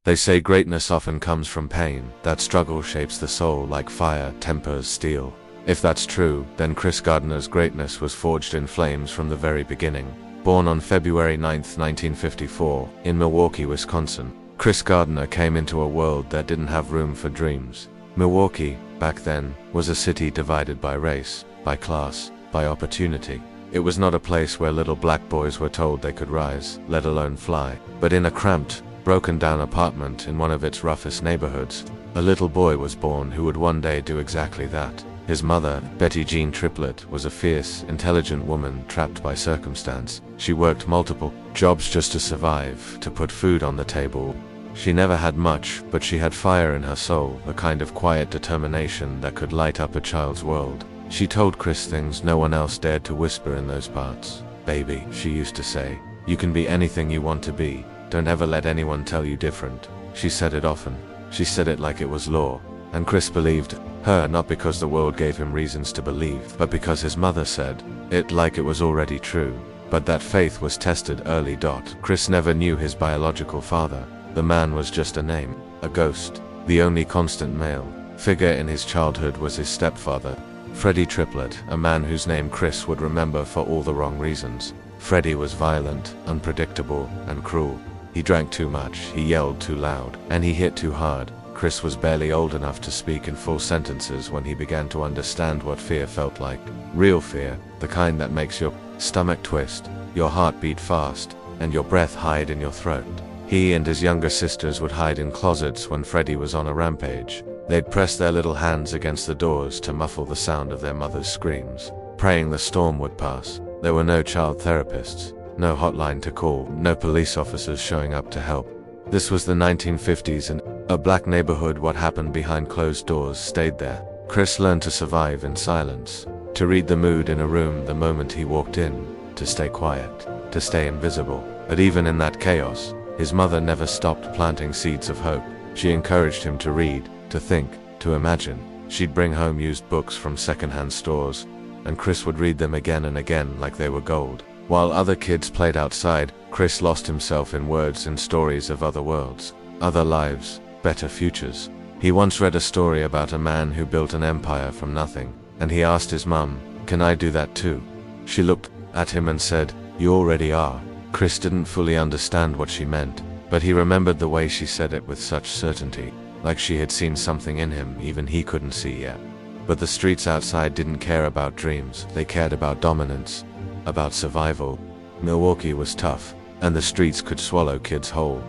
They say greatness often comes from pain, that struggle shapes the soul like fire tempers steel. If that's true, then Chris Gardner's greatness was forged in flames from the very beginning. Born on February 9, 1954, in Milwaukee, Wisconsin, Chris Gardner came into a world that didn't have room for dreams. Milwaukee, back then, was a city divided by race, by class, by opportunity. It was not a place where little black boys were told they could rise, let alone fly, but in a cramped, broken-down apartment in one of its roughest neighborhoods, a little boy was born who would one day do exactly that. His mother, Betty Jean Triplett, was a fierce, intelligent woman trapped by circumstance. She worked multiple jobs just to survive, to put food on the table. She never had much, but she had fire in her soul, a kind of quiet determination that could light up a child's world. She told Chris things no one else dared to whisper in those parts. "Baby," she used to say, "you can be anything you want to be. Don't ever let anyone tell you different." She said it often. She said it like it was law. And Chris believed her, not because the world gave him reasons to believe, but because his mother said it like it was already true. But that faith was tested early. Chris never knew his biological father. The man was just a name, a ghost. The only constant male figure in his childhood was his stepfather, Freddie Triplett, a man whose name Chris would remember for all the wrong reasons. Freddie was violent, unpredictable, and cruel. He drank too much, he yelled too loud, and he hit too hard. Chris was barely old enough to speak in full sentences when he began to understand what fear felt like. Real fear, the kind that makes your stomach twist, your heart beat fast, and your breath hide in your throat. He and his younger sisters would hide in closets when Freddie was on a rampage. They'd press their little hands against the doors to muffle the sound of their mother's screams, praying the storm would pass. There were no child therapists, no hotline to call, no police officers showing up to help. This was the 1950s and a black neighborhood. What happened behind closed doors stayed there. Chris learned to survive in silence, to read the mood in a room the moment he walked in, to stay quiet, to stay invisible. But even in that chaos, his mother never stopped planting seeds of hope. She encouraged him to read, to think, to imagine. She'd bring home used books from secondhand stores, and Chris would read them again and again like they were gold. While other kids played outside, Chris lost himself in words and stories of other worlds, other lives, better futures. He once read a story about a man who built an empire from nothing, and he asked his mum, "Can I do that too?" She looked at him and said, "You already are." Chris didn't fully understand what she meant, but he remembered the way she said it with such certainty, like she had seen something in him even he couldn't see yet. But the streets outside didn't care about dreams, they cared about dominance, about survival. Milwaukee was tough, and the streets could swallow kids whole.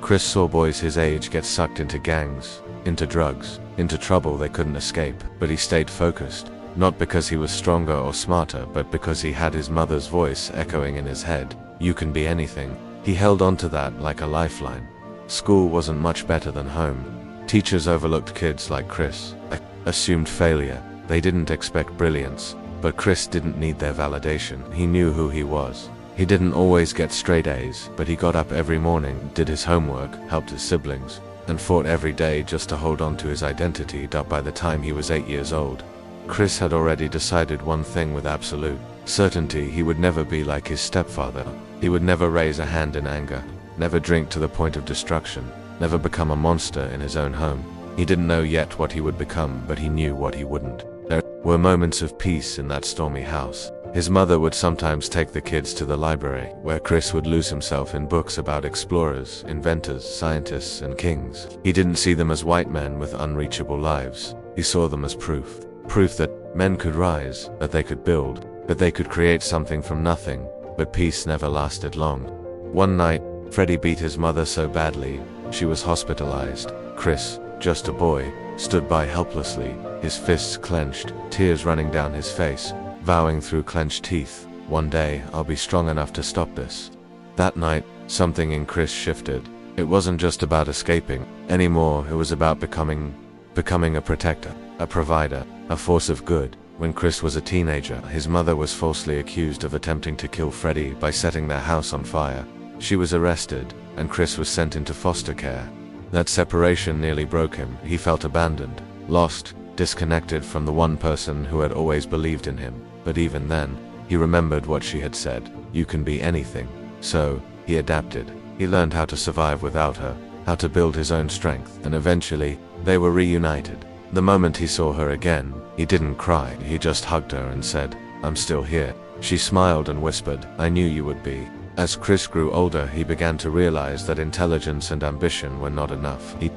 Chris saw boys his age get sucked into gangs, into drugs, into trouble they couldn't escape, but he stayed focused, not because he was stronger or smarter, but because he had his mother's voice echoing in his head. "You can be anything." He held on to that like a lifeline. School wasn't much better than home. Teachers overlooked kids like Chris, assumed failure. They didn't expect brilliance. But Chris didn't need their validation. He knew who he was. He didn't always get straight A's, but he got up every morning, did his homework, helped his siblings, and fought every day just to hold on to his identity. By the time he was 8 years old, Chris had already decided one thing with absolute certainty: he would never be like his stepfather. He would never raise a hand in anger, never drink to the point of destruction, never become a monster in his own home. He didn't know yet what he would become, but he knew what he wouldn't. There were moments of peace in that stormy house. His mother would sometimes take the kids to the library, where Chris would lose himself in books about explorers, inventors, scientists, and kings. He didn't see them as white men with unreachable lives. He saw them as proof. Proof that men could rise, that they could build, that they could create something from nothing. But peace never lasted long. One night, Freddie beat his mother so badly, she was hospitalized. Chris, just a boy, stood by helplessly, his fists clenched, tears running down his face, vowing through clenched teeth, "One day, I'll be strong enough to stop this." That night, something in Chris shifted. It wasn't just about escaping anymore, it was about becoming a protector, a provider, a force of good. When Chris was a teenager, his mother was falsely accused of attempting to kill Freddie by setting their house on fire. She was arrested, and Chris was sent into foster care. That separation nearly broke him. He felt abandoned, lost, disconnected from the one person who had always believed in him. But even then, he remembered what she had said: "You can be anything." So, he adapted. He learned how to survive without her, how to build his own strength, and eventually, they were reunited. The moment he saw her again, he didn't cry, he just hugged her and said, "I'm still here." She smiled and whispered, "I knew you would be." As Chris grew older, he began to realize that intelligence and ambition were not enough. He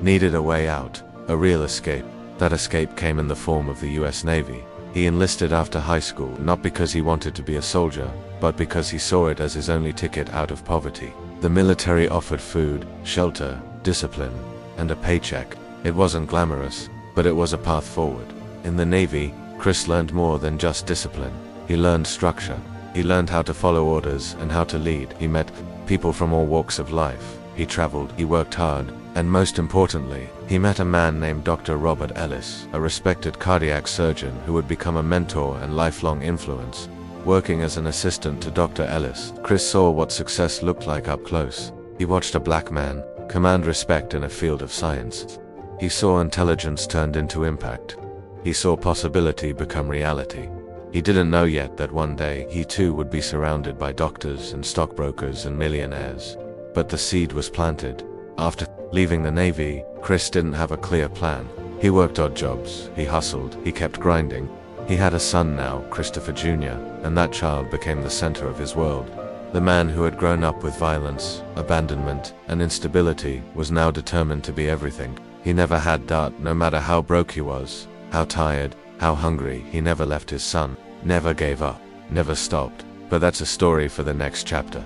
needed a way out, a real escape. That escape came in the form of the US Navy. He enlisted after high school, not because he wanted to be a soldier, but because he saw it as his only ticket out of poverty. The military offered food, shelter, discipline, and a paycheck. It wasn't glamorous, but it was a path forward. In the Navy, Chris learned more than just discipline. He learned structure. He learned how to follow orders and how to lead. He met people from all walks of life. He traveled, he worked hard, and most importantly, he met a man named Dr. Robert Ellis, a respected cardiac surgeon who would become a mentor and lifelong influence. Working as an assistant to Dr. Ellis, Chris saw what success looked like up close. He watched a black man command respect in a field of science. He saw intelligence turned into impact. He saw possibility become reality. He didn't know yet that one day he too would be surrounded by doctors and stockbrokers and millionaires. But the seed was planted. After leaving the Navy, Chris didn't have a clear plan. He worked odd jobs, he hustled, he kept grinding. He had a son now, Christopher Jr., and that child became the center of his world. The man who had grown up with violence, abandonment, and instability was now determined to be everything. He never had doubt, no matter how broke he was, how tired, how hungry, he never left his son, never gave up, never stopped. But that's a story for the next chapter.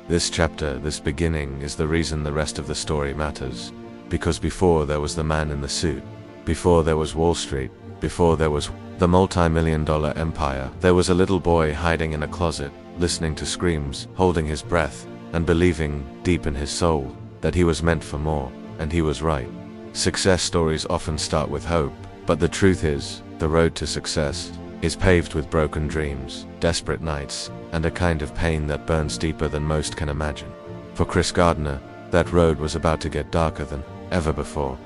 This chapter, this beginning, is the reason the rest of the story matters. Because before there was the man in the suit, before there was Wall Street, before there was the multi-million-dollar empire, there was a little boy hiding in a closet, listening to screams, holding his breath, and believing, deep in his soul, that he was meant for more, and he was right. Success stories often start with hope, but the truth is, the road to success is paved with broken dreams, desperate nights, and a kind of pain that burns deeper than most can imagine. For Chris Gardner, that road was about to get darker than ever before.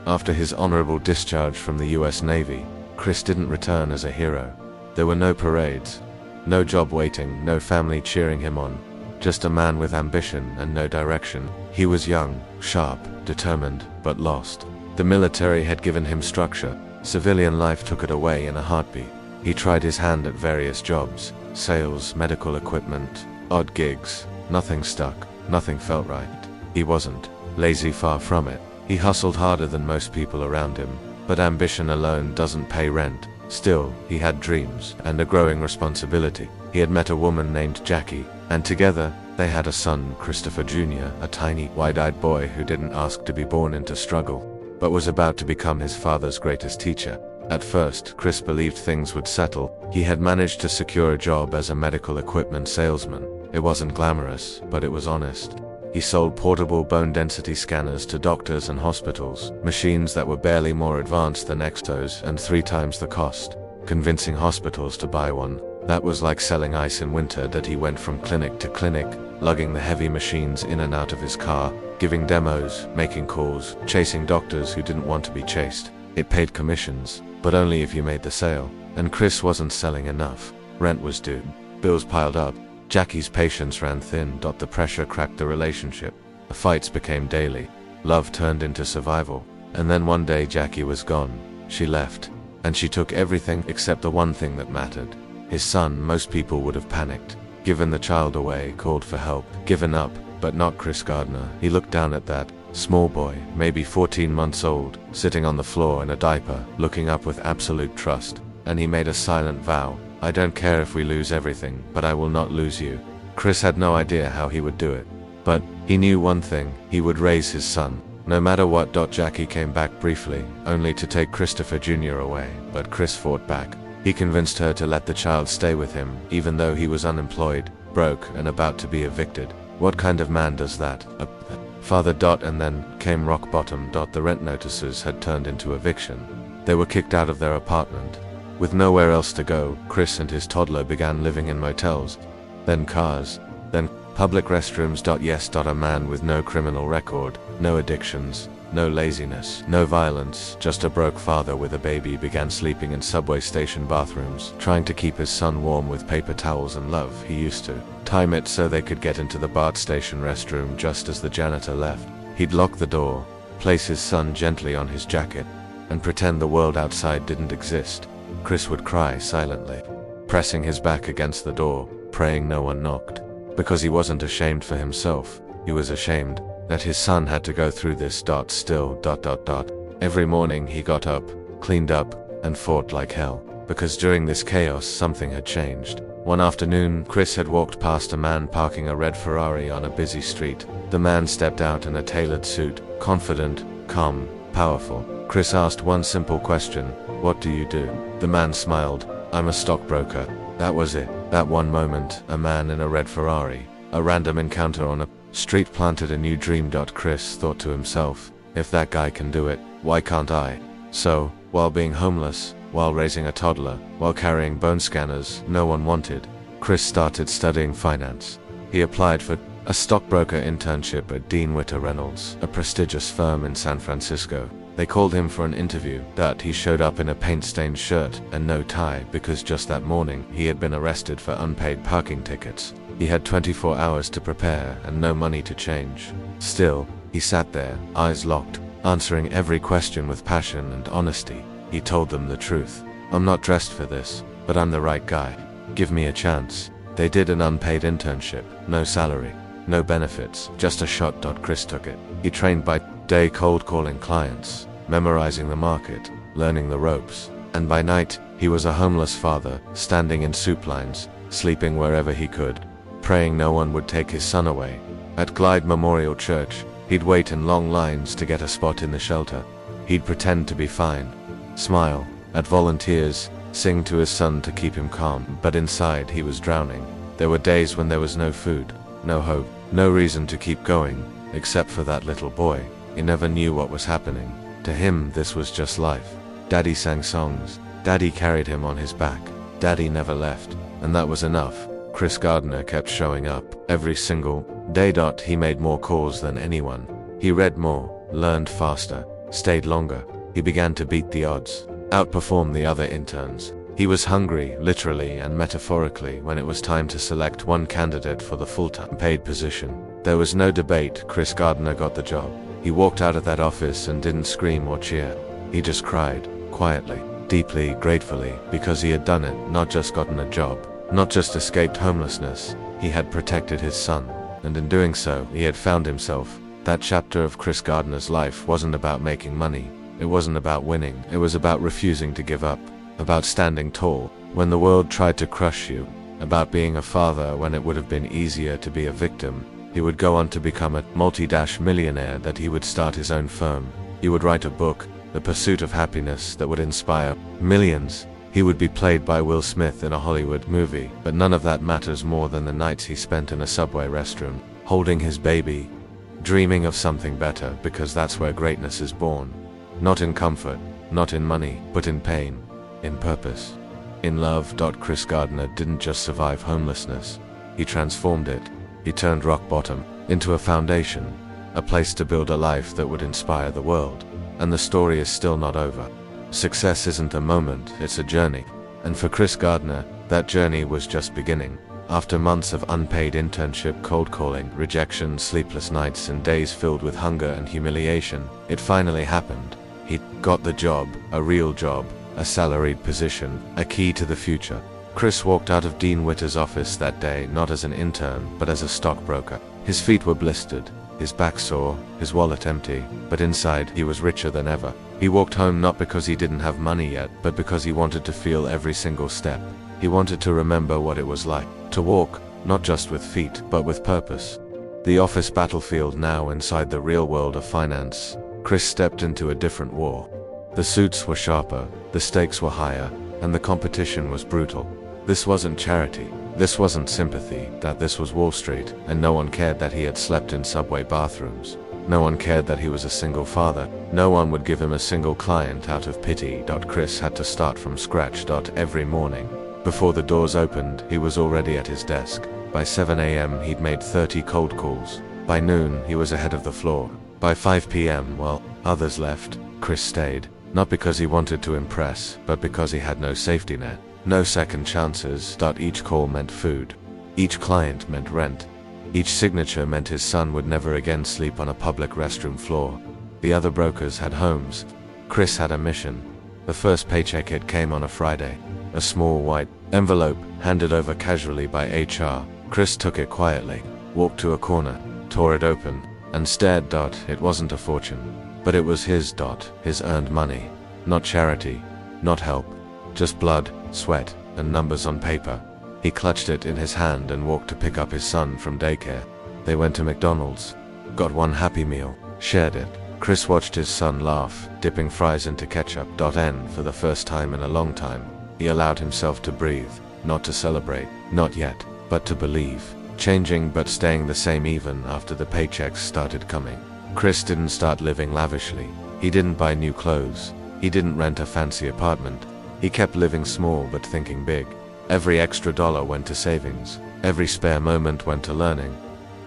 After his honorable discharge from the US Navy, Chris didn't return as a hero. There were no parades, no job waiting, no family cheering him on, just a man with ambition and no direction. He was young, sharp, determined, but lost. The military had given him structure. Civilian life took it away in a heartbeat. He tried his hand at various jobs, sales, medical equipment, odd gigs. Nothing stuck, nothing felt right. He wasn't lazy, far from it. He hustled harder than most people around him, but ambition alone doesn't pay rent. Still, he had dreams and a growing responsibility. He had met a woman named Jackie, and together, they had a son, Christopher Jr., a tiny, wide-eyed boy who didn't ask to be born into struggle, but was about to become his father's greatest teacher. At first, Chris believed things would settle. He had managed to secure a job as a medical equipment salesman. It wasn't glamorous, but it was honest. He sold portable bone density scanners to doctors and hospitals, machines that were barely more advanced than Extos and 3 times the cost. Convincing hospitals to buy one, that was like selling ice in winter. That he went from clinic to clinic, lugging the heavy machines in and out of his car, giving demos, making calls, chasing doctors who didn't want to be chased. It paid commissions, but only if you made the sale. And Chris wasn't selling enough. Rent was due. Bills piled up. Jackie's patience ran thin. The pressure cracked the relationship. The fights became daily. Love turned into survival. And then one day Jackie was gone. She left. And she took everything except the one thing that mattered. His son. Most people would have panicked, given the child away, called for help, given up, but not Chris Gardner. He looked down at that small boy, maybe 14 months old, sitting on the floor in a diaper, looking up with absolute trust. And he made a silent vow. I don't care if we lose everything, but I will not lose you. Chris had no idea how he would do it. But he knew one thing, he would raise his son, no matter what. Jackie came back briefly, only to take Christopher Jr. away, but Chris fought back. He convinced her to let the child stay with him, even though he was unemployed, broke, and about to be evicted. What kind of man does that? Father. And then came rock bottom. The rent notices had turned into eviction. They were kicked out of their apartment. With nowhere else to go, Chris and his toddler began living in motels, then cars, then public restrooms. Yes, a man with no criminal record, no addictions, no laziness, no violence, just a broke father with a baby began sleeping in subway station bathrooms, trying to keep his son warm with paper towels and love. He used to time it so they could get into the BART station restroom just as the janitor left. He'd lock the door, place his son gently on his jacket, and pretend the world outside didn't exist. Chris would cry silently, pressing his back against the door, praying no one knocked. Because he wasn't ashamed for himself, he was ashamed that his son had to go through this. Still. Every morning he got up, cleaned up, and fought like hell. Because during this chaos something had changed. One afternoon, Chris had walked past a man parking a red Ferrari on a busy street. The man stepped out in a tailored suit, confident, calm, powerful. Chris asked one simple question, "What do you do?" The man smiled, "I'm a stockbroker." That was it. That one moment, a man in a red Ferrari, a random encounter on a street planted a new dream. Chris thought to himself, if that guy can do it, why can't I? So, while being homeless, while raising a toddler, while carrying bone scanners no one wanted, Chris started studying finance. He applied for a stockbroker internship at Dean Witter Reynolds, a prestigious firm in San Francisco. They called him for an interview. He showed up in a paint-stained shirt and no tie because just that morning he had been arrested for unpaid parking tickets. He had 24 hours to prepare and no money to change. Still, he sat there, eyes locked, answering every question with passion and honesty. He told them the truth. "I'm not dressed for this, but I'm the right guy. Give me a chance." They did an unpaid internship, no salary, no benefits, just a shot. Chris took it. He trained by day cold calling clients, memorizing the market, learning the ropes. And by night, he was a homeless father, standing in soup lines, sleeping wherever he could, praying no one would take his son away. At Glide Memorial Church, he'd wait in long lines to get a spot in the shelter. He'd pretend to be fine, smile at volunteers, sing to his son to keep him calm, but inside he was drowning. There were days when there was no food, no hope, no reason to keep going, except for that little boy. He never knew what was happening. To him, this was just life. Daddy sang songs. Daddy carried him on his back. Daddy never left. And that was enough. Chris Gardner kept showing up every single day. He made more calls than anyone. He read more, learned faster, stayed longer. He began to beat the odds, outperform the other interns. He was hungry, literally and metaphorically, when it was time to select one candidate for the full-time paid position. There was no debate. Chris Gardner got the job. He walked out of that office and didn't scream or cheer. He just cried, quietly, deeply, gratefully, because he had done it, not just gotten a job, not just escaped homelessness. He had protected his son, and in doing so, he had found himself. That chapter of Chris Gardner's life wasn't about making money. It wasn't about winning. It was about refusing to give up, about standing tall when the world tried to crush you, about being a father when it would have been easier to be a victim. He would go on to become a multi-millionaire. That he would start his own firm. He would write a book, The Pursuit of Happiness, that would inspire millions. He would be played by Will Smith in a Hollywood movie, but none of that matters more than the nights he spent in a subway restroom, holding his baby, dreaming of something better, because that's where greatness is born. Not in comfort, not in money, but in pain, in purpose, in love. Chris Gardner didn't just survive homelessness. He transformed it. He turned rock bottom into a foundation, a place to build a life that would inspire the world. And the story is still not over. Success isn't a moment, it's a journey. And for Chris Gardner, that journey was just beginning. After months of unpaid internship, cold calling, rejection, sleepless nights, and days filled with hunger and humiliation, it finally happened. He got the job, a real job, a salaried position, a key to the future. Chris walked out of Dean Witter's office that day not as an intern, but as a stockbroker. His feet were blistered, his back sore, his wallet empty, but inside he was richer than ever. He walked home not because he didn't have money yet, but because he wanted to feel every single step. He wanted to remember what it was like to walk, not just with feet, but with purpose. The office battlefield now inside the real world of finance. Chris stepped into a different war. The suits were sharper, the stakes were higher, and the competition was brutal. This wasn't charity. This wasn't sympathy. This was Wall Street, and no one cared that he had slept in subway bathrooms. No one cared that he was a single father. No one would give him a single client out of pity. Chris had to start from scratch. Every morning. Before the doors opened, he was already at his desk. By 7 a.m. he'd made 30 cold calls. By noon, he was ahead of the floor. By 5 p.m., while others left, Chris stayed. Not because he wanted to impress, but because he had no safety net. No second chances. Each call meant food. Each client meant rent. Each signature meant his son would never again sleep on a public restroom floor. The other brokers had homes. Chris had a mission. The first paycheck hit came on a Friday. A small white envelope handed over casually by HR. Chris took it quietly, walked to a corner, tore it open, and stared. It wasn't a fortune, but it was his earned money. Not charity, not help, just blood, sweat, and numbers on paper. He clutched it in his hand and walked to pick up his son from daycare. They went to McDonald's, got one Happy Meal, shared it. Chris watched his son laugh, dipping fries into ketchup. For the first time in a long time, he allowed himself to breathe, not to celebrate, not yet, but to believe. Changing but staying the same even after the paychecks started coming. Chris didn't start living lavishly. He didn't buy new clothes. He didn't rent a fancy apartment. He kept living small but thinking big. Every extra dollar went to savings. Every spare moment went to learning.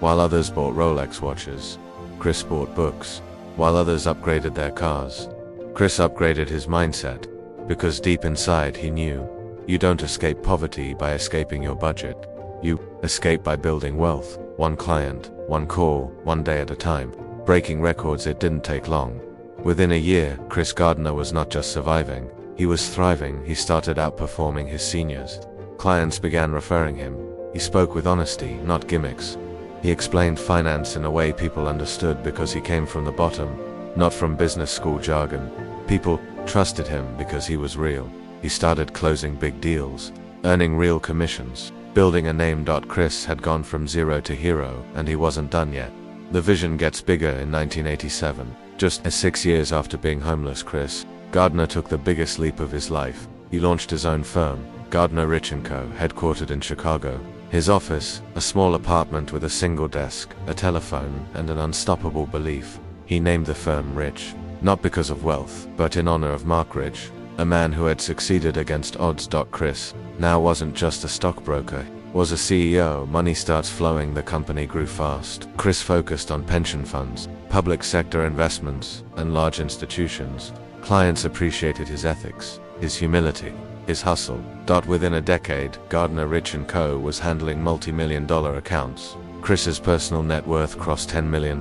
While others bought Rolex watches, Chris bought books. While others upgraded their cars, Chris upgraded his mindset. Because deep inside he knew, you don't escape poverty by escaping your budget. You escape by building wealth, one client, one call, one day at a time. Breaking records. It didn't take long. Within a year, Chris Gardner was not just surviving, he was thriving. He started outperforming his seniors. Clients began referring him. He spoke with honesty, not gimmicks. He explained finance in a way people understood because he came from the bottom, not from business school jargon. People trusted him because he was real. He started closing big deals, earning real commissions, building a name. Chris had gone from zero to hero, and he wasn't done yet. The vision gets bigger. In 1987, just 6 years after being homeless, Chris Gardner took the biggest leap of his life. He launched his own firm, Gardner Rich & Co., headquartered in Chicago. His office, a small apartment with a single desk, a telephone, and an unstoppable belief. He named the firm Rich, not because of wealth, but in honor of Mark Rich, a man who had succeeded against odds. Chris now wasn't just a stockbroker, was a CEO. Money starts flowing. The company grew fast. Chris focused on pension funds, public sector investments, and large institutions. Clients appreciated his ethics, his humility, his hustle. Within a decade, Gardner Rich & Co. was handling multi-million-dollar accounts. Chris's personal net worth crossed $10 million,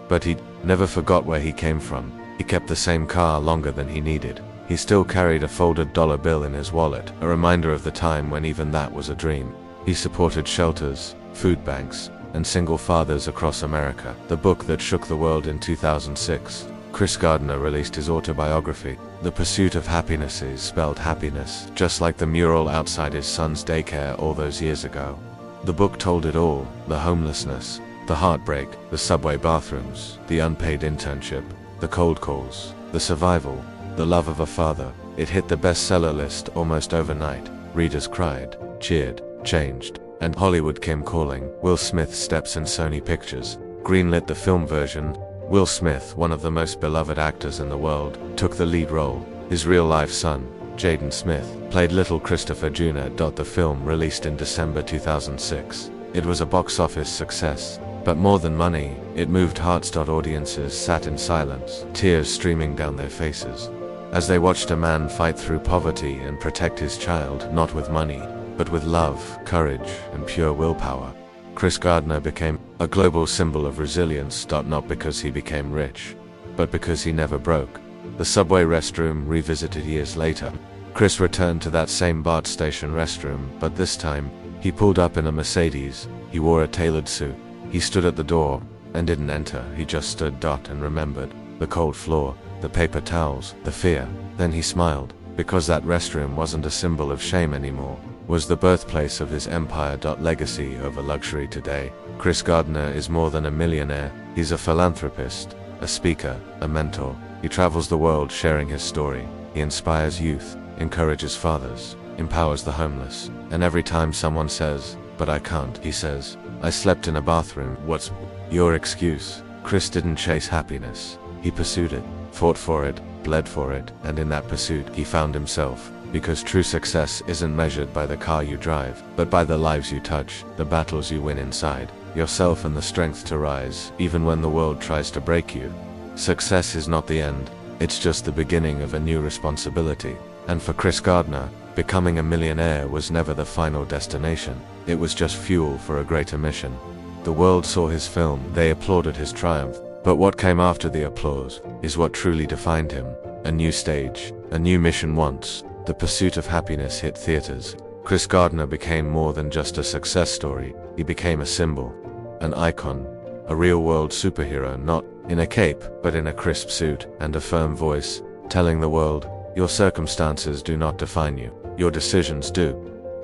but he never forgot where he came from. He kept the same car longer than he needed. He still carried a folded dollar bill in his wallet, a reminder of the time when even that was a dream. He supported shelters, food banks, and single fathers across America. The book that shook the world. In 2006, Chris Gardner released his autobiography. The Pursuit of Happiness is spelled happiness, just like the mural outside his son's daycare all those years ago. The book told it all: the homelessness, the heartbreak, the subway bathrooms, the unpaid internship, the cold calls, the survival, the love of a father. It hit the bestseller list almost overnight. Readers cried, cheered, changed, and Hollywood came calling. Will Smith steps in. Sony Pictures greenlit the film version. Will Smith, one of the most beloved actors in the world, took the lead role. His real-life son, Jaden Smith, played little Christopher Jr. The film released in December 2006. It was a box office success. But more than money, it moved hearts. Audiences sat in silence, tears streaming down their faces, as they watched a man fight through poverty and protect his child, not with money, but with love, courage, and pure willpower. Chris Gardner became a global symbol of resilience. Not because he became rich, but because he never broke. The subway restroom revisited years later. Chris returned to that same BART station restroom, but this time, he pulled up in a Mercedes. He wore a tailored suit. He stood at the door, and didn't enter. He just stood. And remembered the cold floor, the paper towels, the fear. Then he smiled, because that restroom wasn't a symbol of shame anymore. Was the birthplace of his empire. Legacy over luxury. Today, Chris Gardner is more than a millionaire. He's a philanthropist, a speaker, a mentor. He travels the world sharing his story. He inspires youth, encourages fathers, empowers the homeless. And every time someone says, "But I can't," he says, "I slept in a bathroom." What's your excuse? Chris didn't chase happiness. He pursued it, fought for it, bled for it, and in that pursuit, he found himself. Because true success isn't measured by the car you drive, but by the lives you touch, the battles you win inside yourself, and the strength to rise, even when the world tries to break you. Success is not the end, it's just the beginning of a new responsibility. And for Chris Gardner, becoming a millionaire was never the final destination. It was just fuel for a greater mission. The world saw his film, they applauded his triumph. But what came after the applause is what truly defined him. A new stage, a new mission. Once the pursuit of happiness hit theaters, Chris Gardner became more than just a success story. He became a symbol, an icon, a real-world superhero, not in a cape, but in a crisp suit and a firm voice, telling the world, your circumstances do not define you, your decisions do.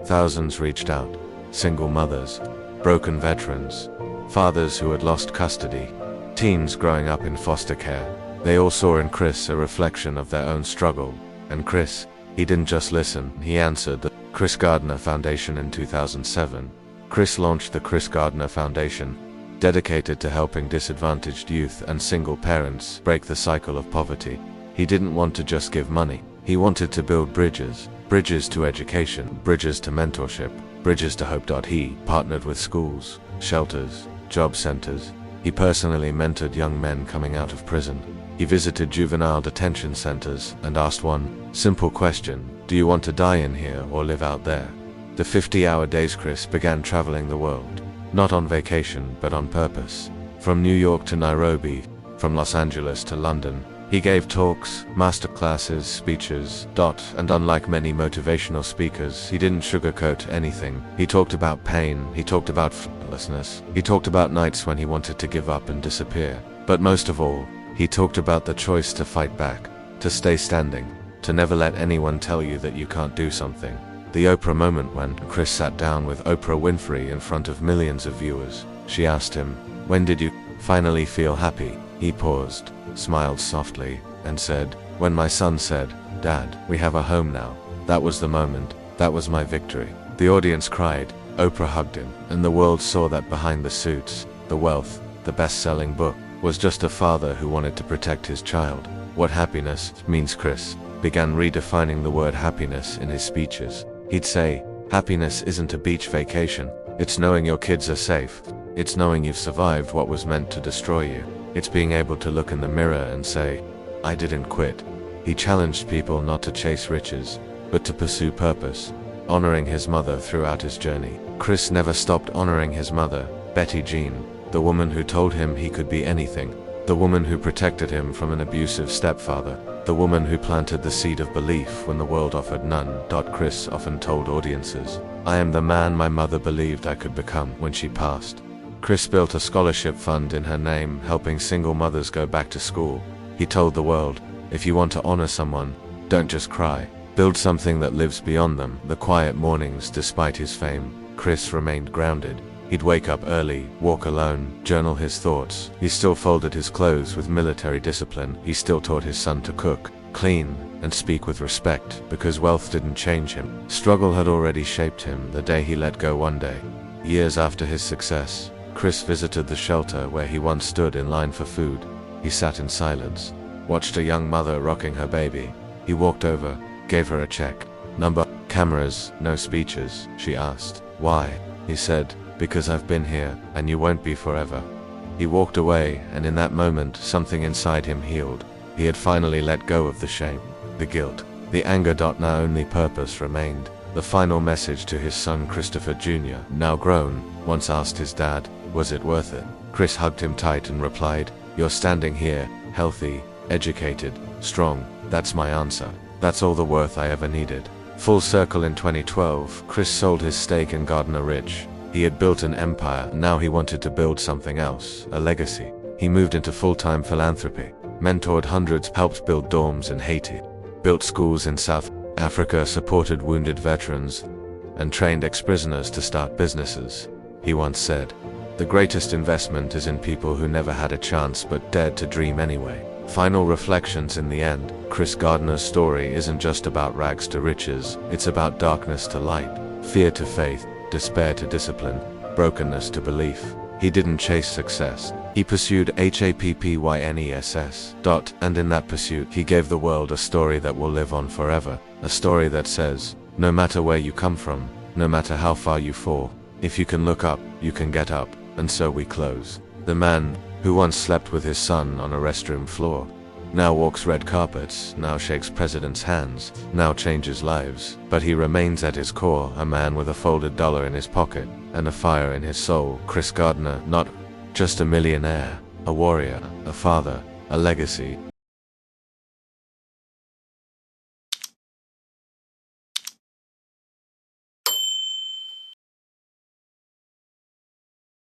Thousands reached out, single mothers, broken veterans, fathers who had lost custody, teens growing up in foster care. They all saw in Chris a reflection of their own struggle. And Chris, he didn't just listen, he answered. The Chris Gardner Foundation in 2007. Chris launched the Chris Gardner Foundation, dedicated to helping disadvantaged youth and single parents break the cycle of poverty. He didn't want to just give money. He wanted to build bridges. Bridges to education, bridges to mentorship, bridges to hope. He partnered with schools, shelters, job centers. He personally mentored young men coming out of prison. He visited juvenile detention centers and asked one simple question: do you want to die in here or live out there? The 50-hour days, Chris began traveling the world, not on vacation but on purpose. From New York to Nairobi, from Los Angeles to London, he gave talks, masterclasses, speeches. And unlike many motivational speakers, he didn't sugarcoat anything. He talked about pain, he talked about homelessness, he talked about nights when he wanted to give up and disappear. But most of all, he talked about the choice to fight back, to stay standing, to never let anyone tell you that you can't do something. The Oprah moment, when Chris sat down with Oprah Winfrey in front of millions of viewers. She asked him, when did you finally feel happy? He paused, smiled softly, and said, when my son said, Dad, we have a home now. That was the moment. That was my victory. The audience cried. Oprah hugged him, and the world saw that behind the suits, the wealth, the best-selling book, was just a father who wanted to protect his child. What happiness means. Chris began redefining the word happiness in his speeches. He'd say, happiness isn't a beach vacation. It's knowing your kids are safe. It's knowing you've survived what was meant to destroy you. It's being able to look in the mirror and say, I didn't quit. He challenged people not to chase riches, but to pursue purpose, honoring his mother throughout his journey. Chris never stopped honoring his mother, Betty Jean, the woman who told him he could be anything, the woman who protected him from an abusive stepfather, the woman who planted the seed of belief when the world offered none. Chris often told audiences, I am the man my mother believed I could become when she passed. Chris built a scholarship fund in her name, helping single mothers go back to school. He told the world, if you want to honor someone, don't just cry. Build something that lives beyond them. The quiet mornings, despite his fame, Chris remained grounded. He'd wake up early, walk alone, journal his thoughts. He still folded his clothes with military discipline. He still taught his son to cook, clean, and speak with respect, because wealth didn't change him. Struggle had already shaped him the day he let go one day. Years after his success, Chris visited the shelter where he once stood in line for food. He sat in silence, watched a young mother rocking her baby. He walked over, gave her a check. Number, cameras, no speeches, she asked. Why? He said, because I've been here, and you won't be forever. He walked away, and in that moment, something inside him healed. He had finally let go of the shame, the guilt, the anger. Now only purpose remained. The final message to his son Christopher Jr., now grown, once asked his dad, was it worth it? Chris hugged him tight and replied, you're standing here, healthy, educated, strong. That's my answer. That's all the worth I ever needed. Full circle. In 2012, Chris sold his stake in Gardner Ridge. He had built an empire, and now he wanted to build something else, a legacy. He moved into full-time philanthropy, mentored hundreds, helped build dorms in Haiti, built schools in South Africa, supported wounded veterans, and trained ex-prisoners to start businesses. He once said, the greatest investment is in people who never had a chance but dared to dream anyway. Final reflections. In the end, Chris Gardner's story isn't just about rags to riches, it's about darkness to light, fear to faith, despair to discipline, brokenness to belief. He didn't chase success. He pursued happiness. And in that pursuit, he gave the world a story that will live on forever. A story that says, no matter where you come from, no matter how far you fall, if you can look up, you can get up. And so we close. The man who once slept with his son on a restroom floor, now walks red carpets, now shakes presidents' hands, now changes lives, but he remains at his core a man with a folded dollar in his pocket, and a fire in his soul. Chris Gardner, not just a millionaire, a warrior, a father, a legacy.